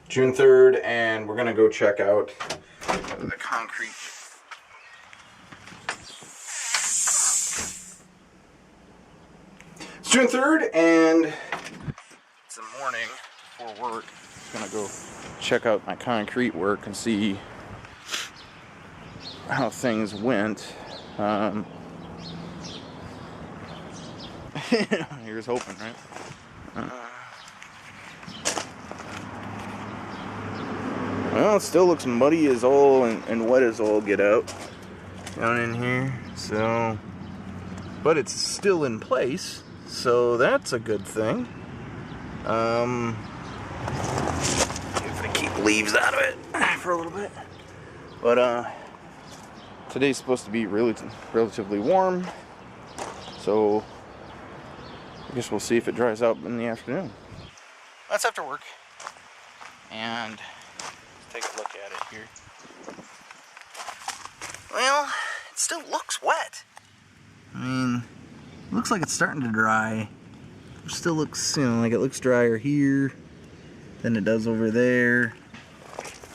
June 3rd, and we're gonna go check out the concrete. It's June 3rd, and it's the morning before work. I'm gonna go check out my concrete work and see how things went. Here's hoping, right? Well, it still looks muddy as all and wet as all get out down in here. So, but it's still in place, so that's a good thing. If I keep leaves out of it for a little bit. But today's supposed to be relatively warm, so I guess we'll see if it dries out in the afternoon. That's after work, and let's take a look at it here. Well, it still looks wet. I mean, it looks like it's starting to dry. It still looks, like it looks drier here than it does over there.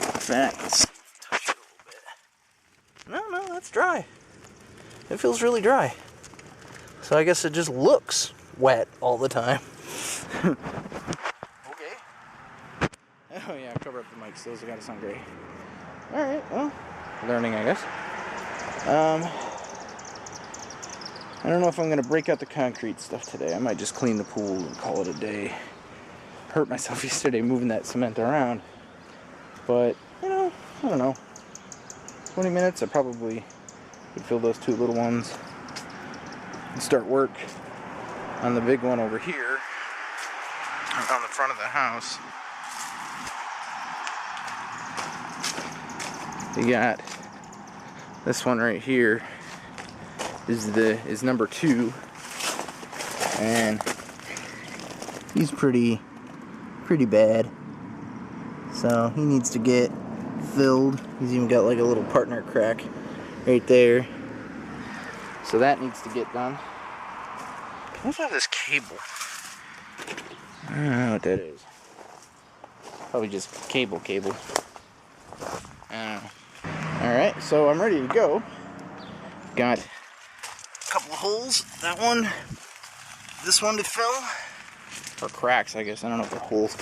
In fact, let's touch it a little bit. No, that's dry. It feels really dry. So I guess it just looks wet all the time. Okay. Oh yeah, cover up the mics. Those gotta sound great. Alright, well, learning, I guess. I don't know if I'm gonna break out the concrete stuff today. I might just clean the pool and call it a day. Hurt myself yesterday moving that cement around. But, I don't know. 20 minutes, I probably could fill those two little ones and start work on the big one over here on the front of the house. You got this one right here is number 2, and he's pretty bad, so he needs to get filled. He's even got like a little partner crack right there, so that needs to get done. What's all this cable? I don't know what that is. Probably just cable. I don't know. Alright, so I'm ready to go. Got a couple of holes. That one, this one to fill. Or cracks, I guess. I don't know if they're holes.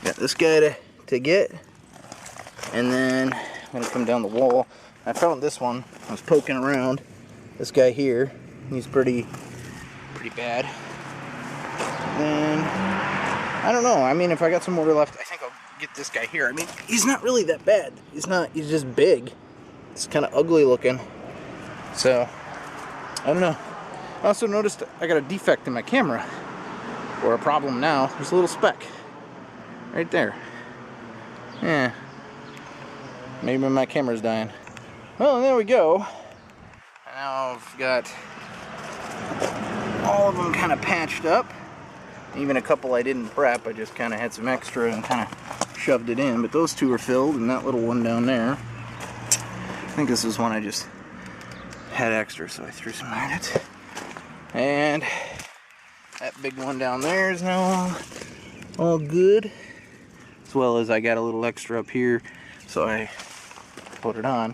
Got this guy to get. And then I'm going to come down the wall. I found this one. I was poking around. This guy here, he's pretty bad. And I don't know. I mean, if I got some more left, I think I'll get this guy here. I mean, he's not really that bad. He's just big. It's kind of ugly looking. So, I don't know. I also noticed I got a defect in my camera. Or a problem now. There's a little speck. Right there. Yeah. Maybe my camera's dying. Well, there we go. And now I've got all of them kind of patched up. Even a couple I didn't prep. I just kind of had some extra and kind of shoved it in. But those two are filled, and that little one down there. I think this is one I just had extra, so I threw some in it. And that big one down there is now all good. As well as I got a little extra up here, so I put it on.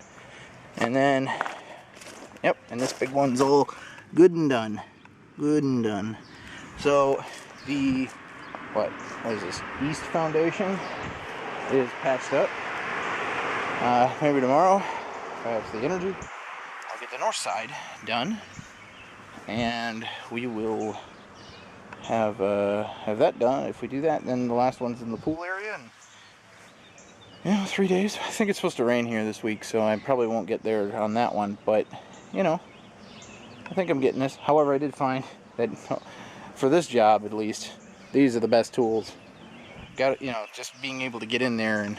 And then, yep, and this big one's all good and done. Good and done. So the, what is this? East foundation is patched up. Maybe tomorrow, if I have the energy, I'll get the north side done. And we will have that done. If we do that, then the last one's in the pool area. And 3 days. I think it's supposed to rain here this week, so I probably won't get there on that one. But I think I'm getting this. However, I did find that for this job, at least, these are the best tools. Got just being able to get in there and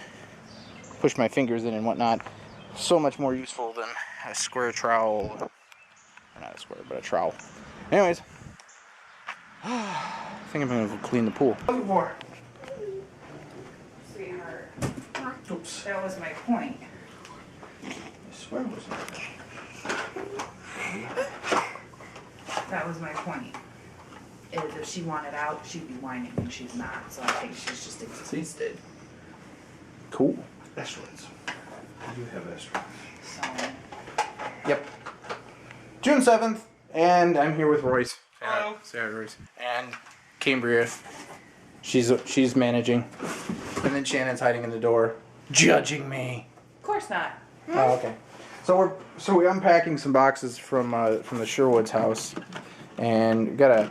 push my fingers in and whatnot, so much more useful than a square trowel. Or not a square, but a trowel. Anyways, I think I'm gonna clean the pool. Sweetheart. Oops. That was my point. I swear it was. That was my point. If she wanted out, she'd be whining, and she's not. So I think she's just exhausted. Asteroids. I do have asteroids. So, Yep. June 7th, and I'm here with Royce. Hello. Say hi, Royce. And Cambria. She's managing. And then Shannon's hiding in the door, judging me. of course not. Oh, okay. So we're unpacking some boxes from the Sherwood's house, and got a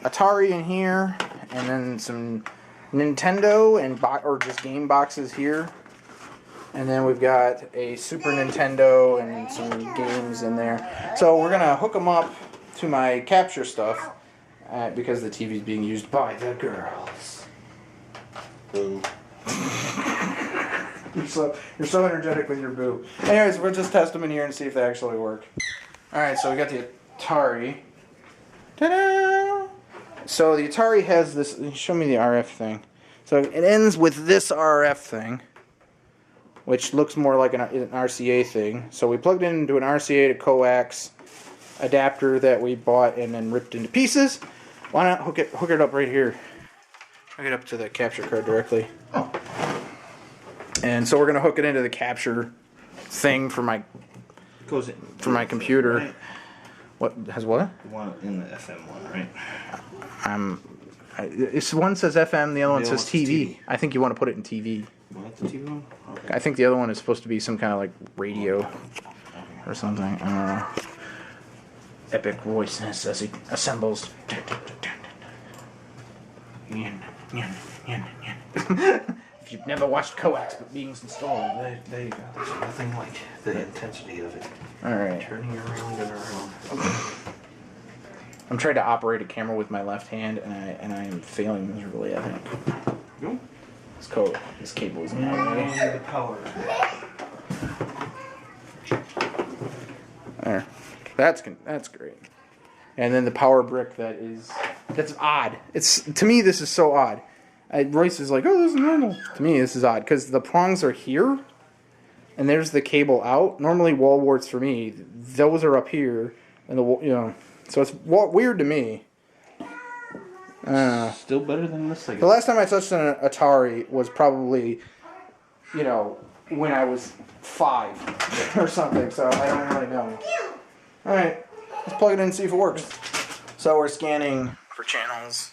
Atari in here, and then some Nintendo and or just game boxes here, and then we've got a Super Nintendo and some games in there. So we're gonna hook them up to my capture stuff because the TV's being used by the girls. Boo. You're so energetic with your boo. Anyways, we'll just test them in here and see if they actually work. Alright, so we got the Atari. Ta-da! So the Atari has this, show me the RF thing. So it ends with this RF thing, which looks more like an RCA thing. So we plugged it into an RCA to coax adapter that we bought and then ripped into pieces. Why not hook it up right here? Hook it up to the capture card directly. Oh. And so we're gonna hook it into the capture thing for my computer. Right. What has what? The one in the FM one, right? One says FM, the other one says TV. TV. I think you want to put it in TV. What, the TV one? Okay. I think the other one is supposed to be some kind of like radio or something. I don't know. Epic voiceness as he assembles. If you've never watched coax but being installed, There you go. There's nothing like the intensity of it. alright. Turning around and around. I'm trying to operate a camera with my left hand and I am failing miserably, I think. Go. This cable is not ready. And the power. There. That's great. And then the power brick that's odd. To me this is so odd. Royce is like, oh, this is normal. To me this is odd because the prongs are here and there's the cable out. Normally wall warts for me, those are up here and so it's weird to me. Still better than this, I guess. The last time I touched an Atari was probably, when I was 5 or something, so I don't really know. Alright, let's plug it in and see if it works. So we're scanning for channels,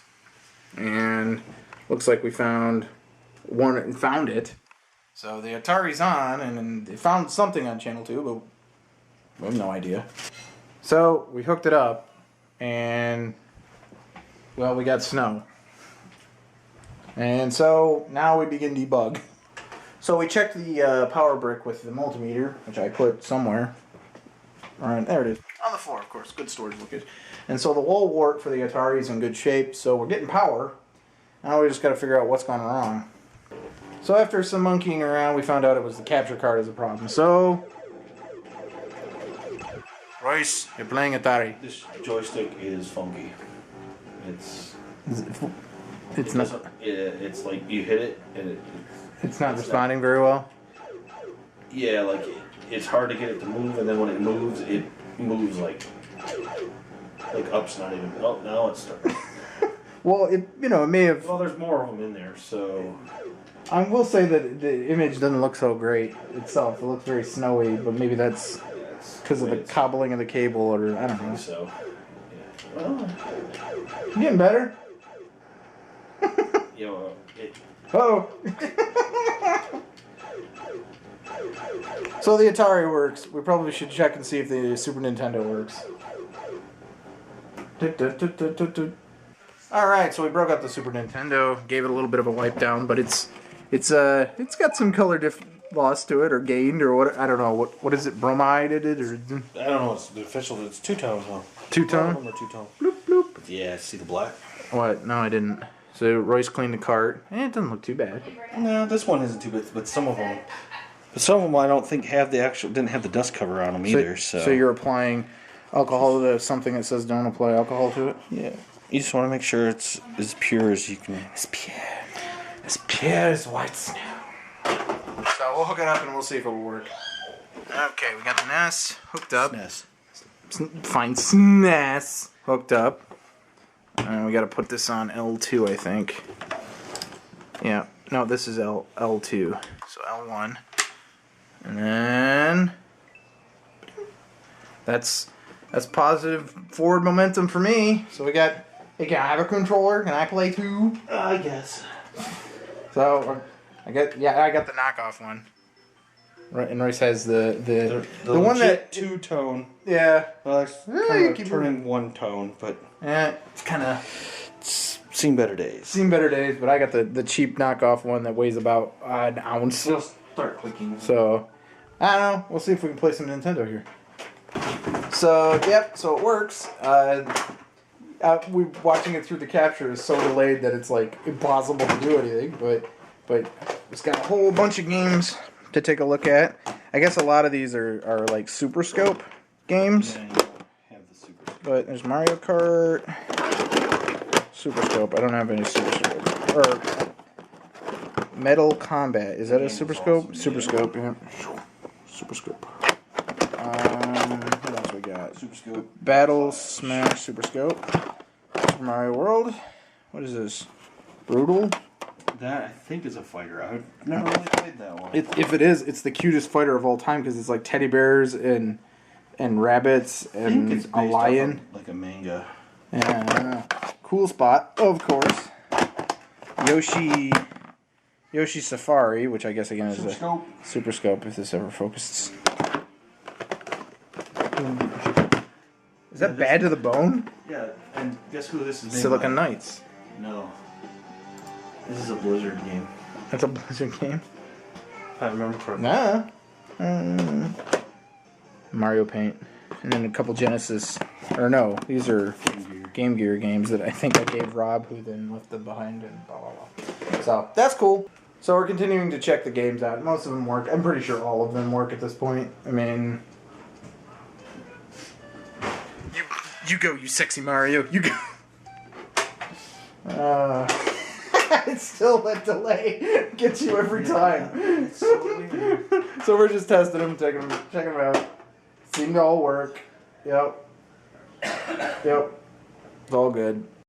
and looks like we found it. So the Atari's on, and it found something on channel 2, but we have no idea. So we hooked it up, and well, we got snow. And so now we begin debug. So we checked the power brick with the multimeter, which I put somewhere. Alright, there it is. On the floor, of course. Good storage location. And so the wall wart for the Atari is in good shape, so we're getting power. Now we just got to figure out what's gone wrong. So after some monkeying around, we found out it was the capture card is the problem. So, Royce, you're playing Atari. This joystick is funky. It's not. It's like you hit it and It's not responding very well. Yeah, like it's hard to get it to move, and then when it moves like up's not even. Oh, now it's starting. Well, it may have. Well, there's more of them in there, so. I will say that the image doesn't look so great itself. It looks very snowy, but maybe that's because of the cobbling of the cable, or I don't know. So, yeah. Well, You getting better? Oh. So the Atari works. We probably should check and see if the Super Nintendo works. All right, so we broke out the Super Nintendo, gave it a little bit of a wipe down, but it's got some color loss to it or gained or what, I don't know. What is it, bromide it or? I don't know. It's the official. It's two-tone, huh? Two-tone? Or two-tone. Bloop bloop. Yeah. See the black? What? No, I didn't. So Royce cleaned the cart. It doesn't look too bad. No, this one isn't too bad, but some of them. But some of them I don't think didn't have the dust cover on them either. So you're applying alcohol to something that says don't apply alcohol to it? Yeah. You just want to make sure it's as pure as you can. As pure as white snow. So we'll hook it up and we'll see if it will work. Okay, we got the NES hooked up. SNES. Fine, SNES hooked up. And we got to put this on L2, I think. Yeah, No, this is L2. So L1. And then that's positive forward momentum for me. So we got, hey, can I have a controller? Can I play too? I guess. So I got the knockoff one. Right, and Royce has the one that two-tone. yeah. Well, it's Yeah, kind you of keep turning one tone, but yeah, it's kind of seen better days. seen better days. But I got the cheap knockoff one that weighs about an ounce. It'll start clicking. So I don't know. We'll see if we can play some Nintendo here. So yep. So it works. We watching it through the capture is so delayed that it's like impossible to do anything. But it's got a whole bunch of games to take a look at. I guess a lot of these are like Super Scope games. Yeah, you don't have the Super Scope. But there's Mario Kart, Super Scope. I don't have any Super Scope. Or Metal Combat. Is that a Super Scope? Awesome, Super yeah. Scope, yeah. Super Scope. What else we got? Super Scope. Battle Smash Super Scope. Super Mario World. What is this? Brutal? That I think is a fighter. I've never really played that one. If it is, it's the cutest fighter of all time because it's like teddy bears and rabbits I think and it's a based lion. off of, like a manga. Yeah, I don't know. Cool spot, of course. Yoshi Safari, which I guess again is Super a Scope. Super Scope if this ever focuses. Is that Bad to the Bone? Yeah, and guess who this is? Silicon Knights. No. This is a Blizzard game. That's a Blizzard game? If I remember correctly. Nah. Mario Paint. And then a couple Genesis. Or no, these are Game Gear games that I think I gave Rob, who then left them behind and blah, blah, blah. So, that's cool. So we're continuing to check the games out. Most of them work. I'm pretty sure all of them work at this point. I mean... You go, you sexy Mario. You go. It's still that delay. Gets you every time. It's so weird. So we're just testing them, checking them out. Seem to all work. Yep. It's all good.